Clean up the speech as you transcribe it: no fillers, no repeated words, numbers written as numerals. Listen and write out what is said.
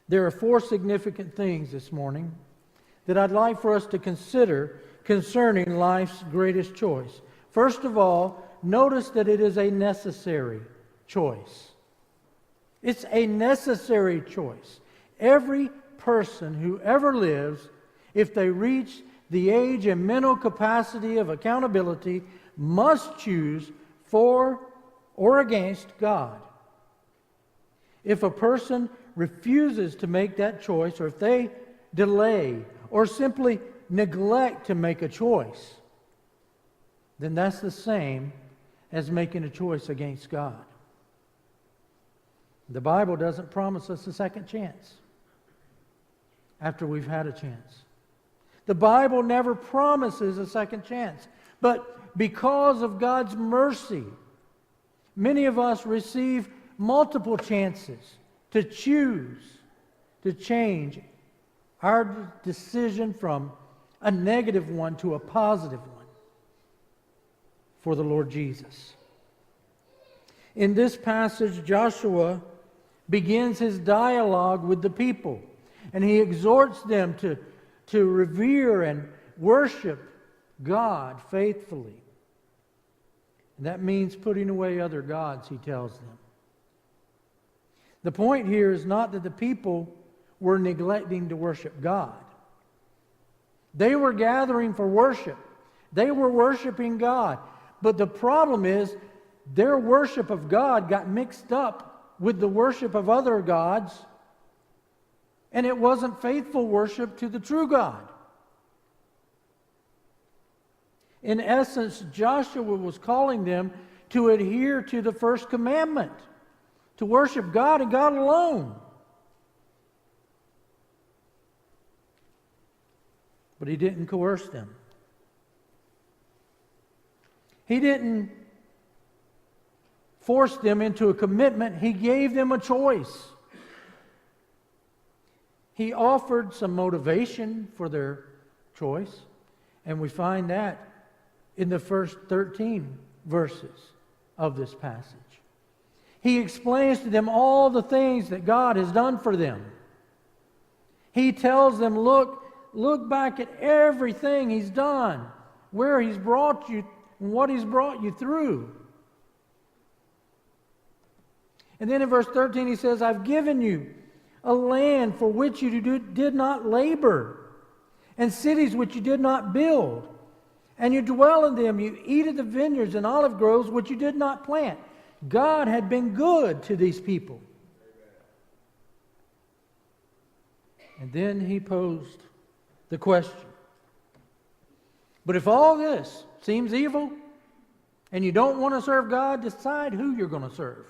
There are four significant things this morning that I'd like for us to consider concerning life's greatest choice. First of all, notice that it is a necessary choice. It's a necessary choice. Every person who ever lives, if they reach the age and mental capacity of accountability, must choose for or against God. If a person refuses to make that choice, or if they delay or simply neglect to make a choice, then that's the same as making a choice against God. The Bible doesn't promise us a second chance after we've had a chance. The Bible never promises a second chance. But because of God's mercy, many of us receive multiple chances to choose to change our decision from a negative one to a positive one for the Lord Jesus. In this passage, Joshua begins his dialogue with the people, and he exhorts them to revere and worship God faithfully. And that means putting away other gods, he tells them. The point here is not that the people were neglecting to worship God. They were gathering for worship. They were worshiping God. But the problem is their worship of God got mixed up with the worship of other gods, and it wasn't faithful worship to the true God. In essence, Joshua was calling them to adhere to the first commandment, to worship God and God alone. But he didn't coerce them. He didn't force them into a commitment. He gave them a choice. He offered some motivation for their choice, and we find that in the first 13 verses of this passage. He explains to them all the things that God has done for them. He tells them, look back at everything He's done, where He's brought you, and what He's brought you through. And then in verse 13 he says, I've given you a land for which you did not labor, and cities which you did not build. And you dwell in them, you eat of the vineyards and olive groves which you did not plant. God had been good to these people. And then he posed the question. But if all this seems evil, and you don't want to serve God, decide who you're going to serve.